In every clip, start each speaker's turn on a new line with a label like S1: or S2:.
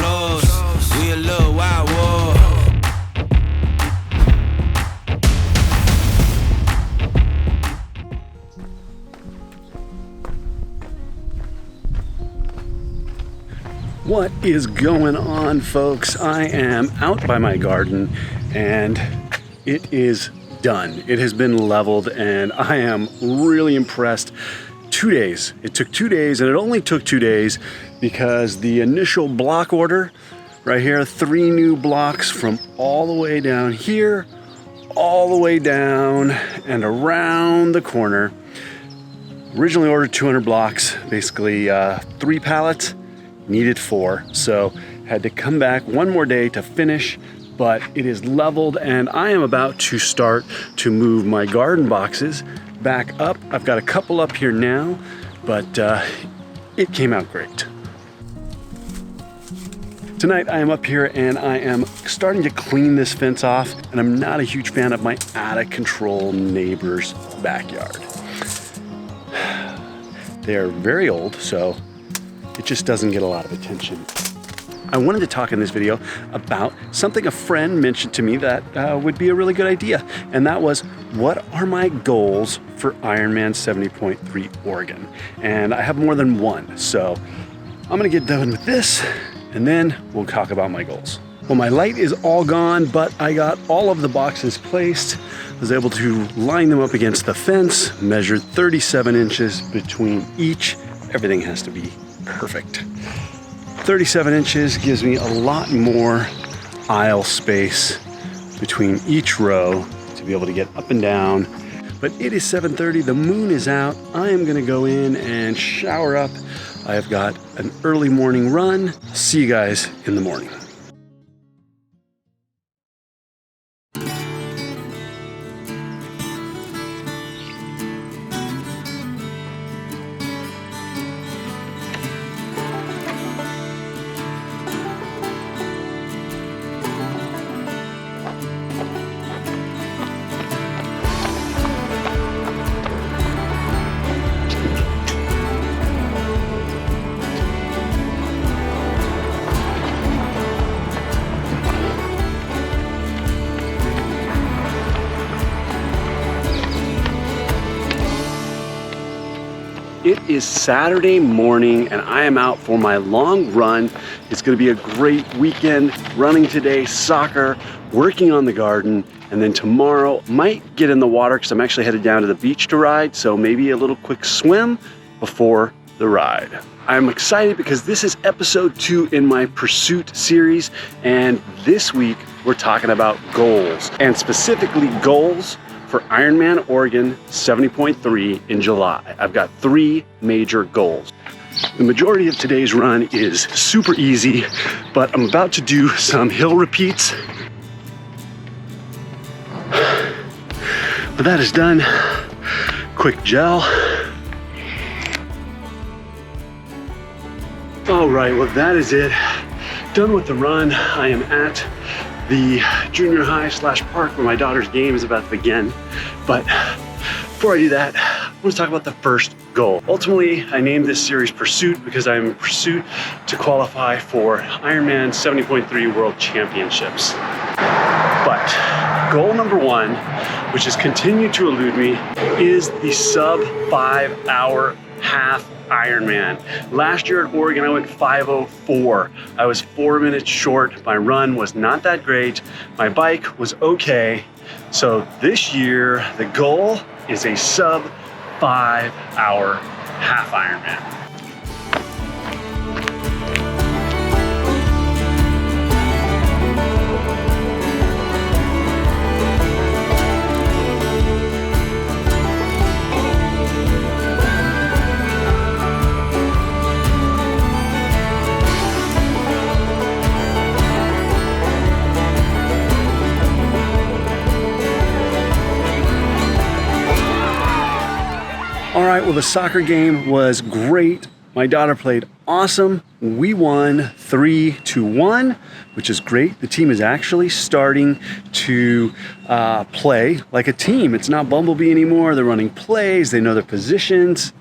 S1: close. We a little wild war.
S2: What is going on, folks? I am out by my garden and it is done. It has been leveled and I am really impressed. 2 days. It took 2 days, and it only took 2 days because the initial block order right here, 3 new blocks from all the way down here, all the way down and around the corner. Originally ordered 200 blocks, basically 3 pallets. Needed 4, so had to come back one more day to finish, but it is leveled and I am about to start to move my garden boxes back up. I've got a couple up here now, but it came out great. Tonight I am up here and I am starting to clean this fence off, and I'm not a huge fan of my out of control neighbor's backyard. They are very old, so it just doesn't get a lot of attention. I wanted to talk in this video about something a friend mentioned to me that would be a really good idea. And that was, what are my goals for Ironman 70.3 Oregon? And I have more than one. So I'm gonna get done with this and then we'll talk about my goals. Well, my light is all gone, but I got all of the boxes placed. I was able to line them up against the fence, measured 37 inches between each. Everything has to be perfect. 37 inches gives me a lot more aisle space between each row to be able to get up and down. But it is 7:30, the moon is out. I am gonna go in and shower up. I have got an early morning run. See you guys in the morning. It is Saturday morning and I am out for my long run. It's gonna be a great weekend, running today, soccer, working on the garden, and then tomorrow might get in the water because I'm actually headed down to the beach to ride, so maybe a little quick swim before the ride. I'm excited because this is episode 2 in my Pursuit series, and this week we're talking about goals, and specifically goals for Ironman Oregon 70.3 in July. I've got 3 major goals. The majority of today's run is super easy, but I'm about to do some hill repeats. But that is done. Quick gel. All right, well that is it. Done with the run. I am at the junior high / park where my daughter's game is about to begin. But before I do that, I want to talk about the first goal. Ultimately, I named this series Pursuit because I'm in pursuit to qualify for Ironman 70.3 World Championships. But goal number 1, which has continued to elude me, is the sub 5 hour half Ironman. Last year at Oregon, I went 5:04. I was 4 minutes short. My run was not that great. My bike was okay. So this year, the goal is a sub 5 hour half Ironman. All right, well, the soccer game was great. My daughter played awesome. We won 3-1, which is great. The team is actually starting to play like a team. It's not Bumblebee anymore. They're running plays. They know their positions.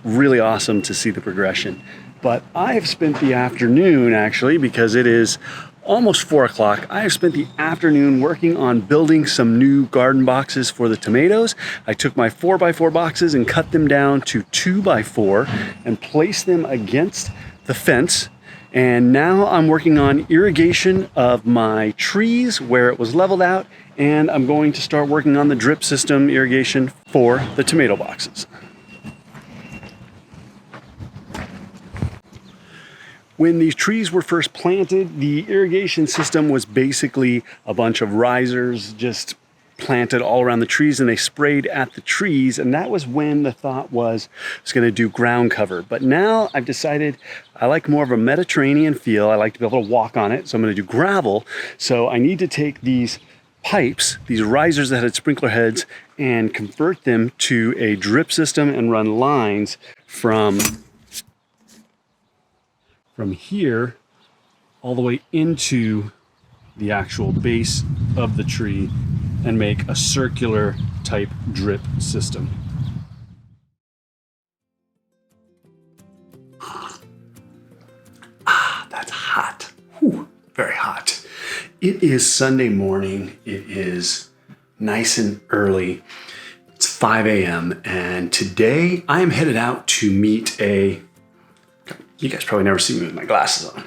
S2: Really awesome to see the progression. but I have spent the afternoon actually, because it is almost 4 o'clock. I have spent the afternoon working on building some new garden boxes for the tomatoes. I took my 4x4 boxes and cut them down to 2x4 and placed them against the fence. And now I'm working on irrigation of my trees where it was leveled out, and I'm going to start working on the drip system irrigation for the tomato boxes. When these trees were first planted, the irrigation system was basically a bunch of risers just planted all around the trees, and they sprayed at the trees, and that was when the thought was I was going to do ground cover. But now I've decided I like more of a Mediterranean feel. I like to be able to walk on it, so I'm going to do gravel. So I need to take these pipes, these risers that had sprinkler heads, and convert them to a drip system and run lines from here all the way into the actual base of the tree and make a circular type drip system. That's hot. Whew, very hot. It is Sunday morning. It is nice and early. It's 5 a.m. and today I am headed out to meet you guys probably never see me with my glasses on.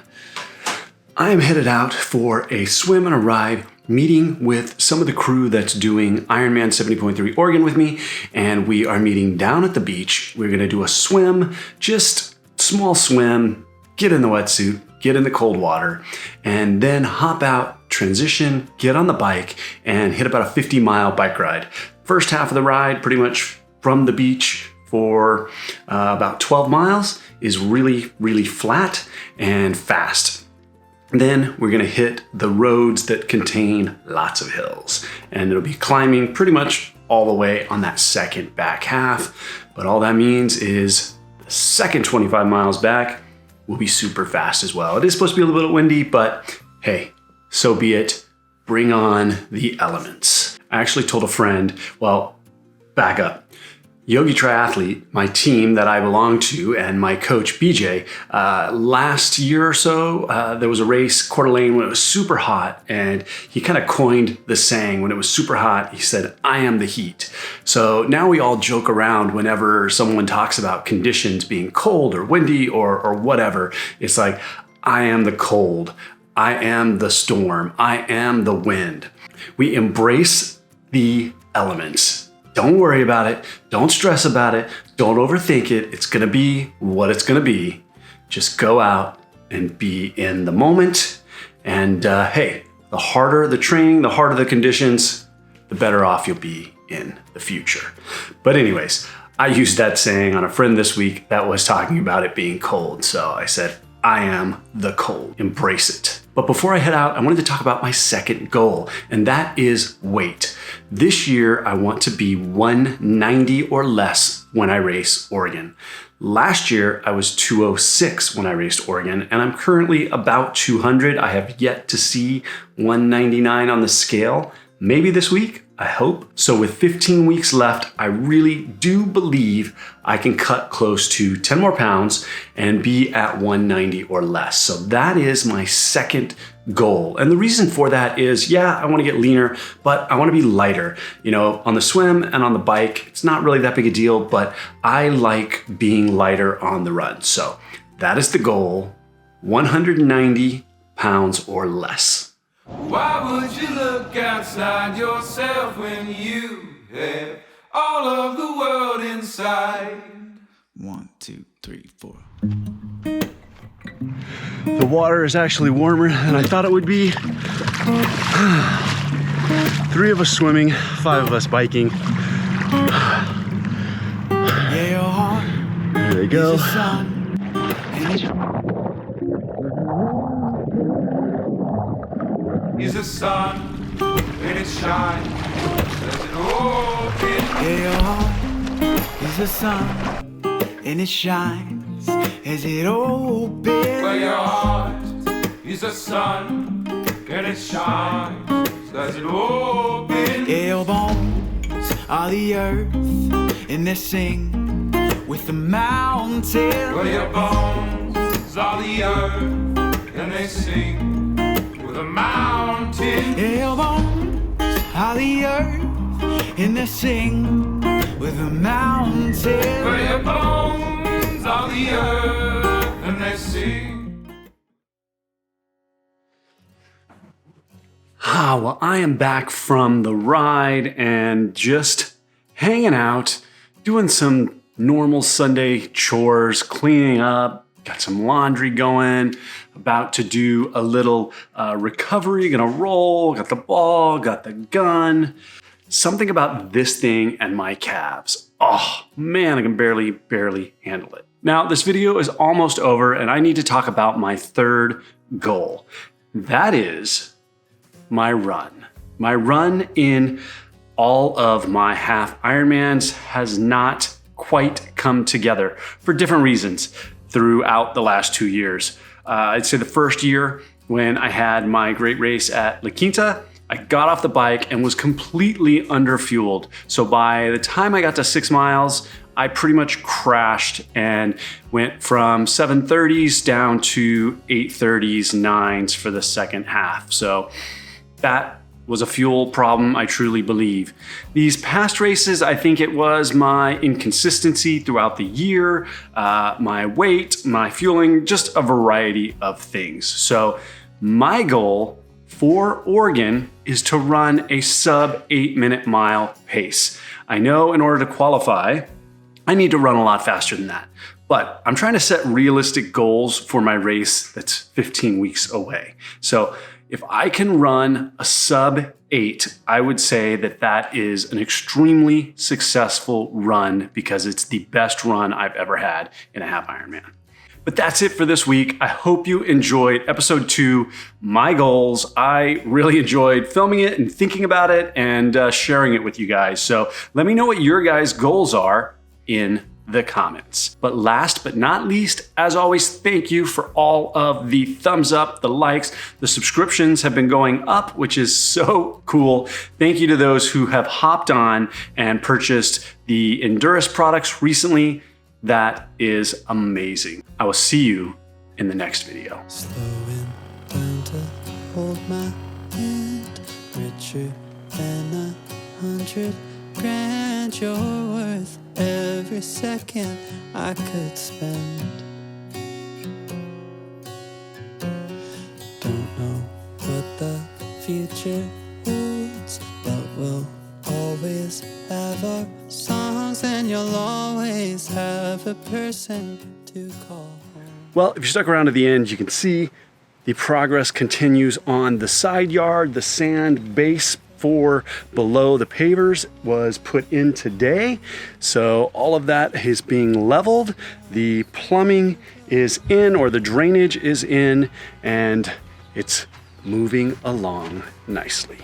S2: I am headed out for a swim and a ride, meeting with some of the crew that's doing Ironman 70.3 Oregon with me, and we are meeting down at the beach. We're gonna do a swim, just small swim, get in the wetsuit, get in the cold water, and then hop out, transition, get on the bike, and hit about a 50-mile bike ride. First half of the ride, pretty much from the beach for about 12 miles, is really, really flat and fast. Then we're gonna hit the roads that contain lots of hills, and it'll be climbing pretty much all the way on that second back half. But all that means is the second 25 miles back will be super fast as well. It is supposed to be a little bit windy, but hey, so be it. Bring on the elements. I actually told a friend, well, back up. Yogi Triathlete, my team that I belong to, and my coach BJ, last year or so, there was a race, Coeur d'Alene, when it was super hot, and he kind of coined the saying, when it was super hot, he said, "I am the heat." So now we all joke around whenever someone talks about conditions being cold or windy or whatever. It's like, I am the cold, I am the storm, I am the wind. We embrace the elements. Don't worry about it. Don't stress about it. Don't overthink it. It's gonna be what it's gonna be. Just go out and be in the moment. And hey, the harder the training, the harder the conditions, the better off you'll be in the future. But anyways, I used that saying on a friend this week that was talking about it being cold. So I said, I am the cold. Embrace it. But before I head out, I wanted to talk about my second goal, and that is weight. This year, I want to be 190 or less when I race Oregon. Last year, I was 206 when I raced Oregon, and I'm currently about 200. I have yet to see 199 on the scale. Maybe this week, I hope. So with 15 weeks left, I really do believe I can cut close to 10 more pounds and be at 190 or less. So that is my second goal. And the reason for that is, yeah, I want to get leaner, but I want to be lighter. You know, on the swim and on the bike, it's not really that big a deal, but I like being lighter on the run. So that is the goal, 190 pounds or less.
S1: Why would you look outside yourself when you have all of the world inside?
S3: 1, 2, 3, 4.
S2: The water is actually warmer than I thought it would be. 3 of us swimming, 5 of us biking.
S3: Yeah, your heart
S2: There they go.
S3: is a sun.
S1: Is the sun and it shines, does it open?
S3: Yeah, your heart is the sun, and it shines as it opens.
S1: Well, your heart is the sun and it shines, does it open?
S3: Yeah, your bones are the earth, and they sing with the mountains.
S1: Well, your bones are the earth, and they sing with the mountains.
S3: Your bones are the earth, and they sing with the mountains.
S1: Well, your bones are the earth, and they sing.
S2: Well, I am back from the ride and just hanging out, doing some normal Sunday chores, cleaning up, got some laundry going, about to do a little recovery, gonna roll, got the ball, got the gun. Something about this thing and my calves. Oh man, I can barely handle it. Now, this video is almost over and I need to talk about my third goal. That is my run. My run in all of my half Ironmans has not quite come together for different reasons throughout the last 2 years. I'd say the first year when I had my great race at La Quinta, I got off the bike and was completely underfueled. So by the time I got to 6 miles, I pretty much crashed and went from 7:30s down to 8:30s, 9s for the second half. So that was a fuel problem, I truly believe. These past races, I think it was my inconsistency throughout the year, my weight, my fueling, just a variety of things. So my goal for Oregon is to run a sub 8-minute mile pace. I know in order to qualify, I need to run a lot faster than that. But I'm trying to set realistic goals for my race that's 15 weeks away. So if I can run a sub 8, I would say that that is an extremely successful run because it's the best run I've ever had in a half Ironman. But that's it for this week. I hope you enjoyed episode 2, my goals. I really enjoyed filming it and thinking about it and sharing it with you guys. So let me know what your guys' goals are in the comments. But last but not least, as always, thank you for all of the thumbs up, the likes, the subscriptions have been going up, which is so cool. Thank you to those who have hopped on and purchased the Endureus products recently. That is amazing. I will see you in the next video.
S4: Slowing down to hold my hand, richer than 100 grand. You're worth every second I could spend. Don't know what the future holds, but we'll always have our songs, and you'll always have a person to call home.
S2: Well, if you stuck around to the end, you can see the progress continues on the side yard. The sand base for below the pavers was put in today. So all of that is being leveled. The plumbing is in, or the drainage is in, and it's moving along nicely.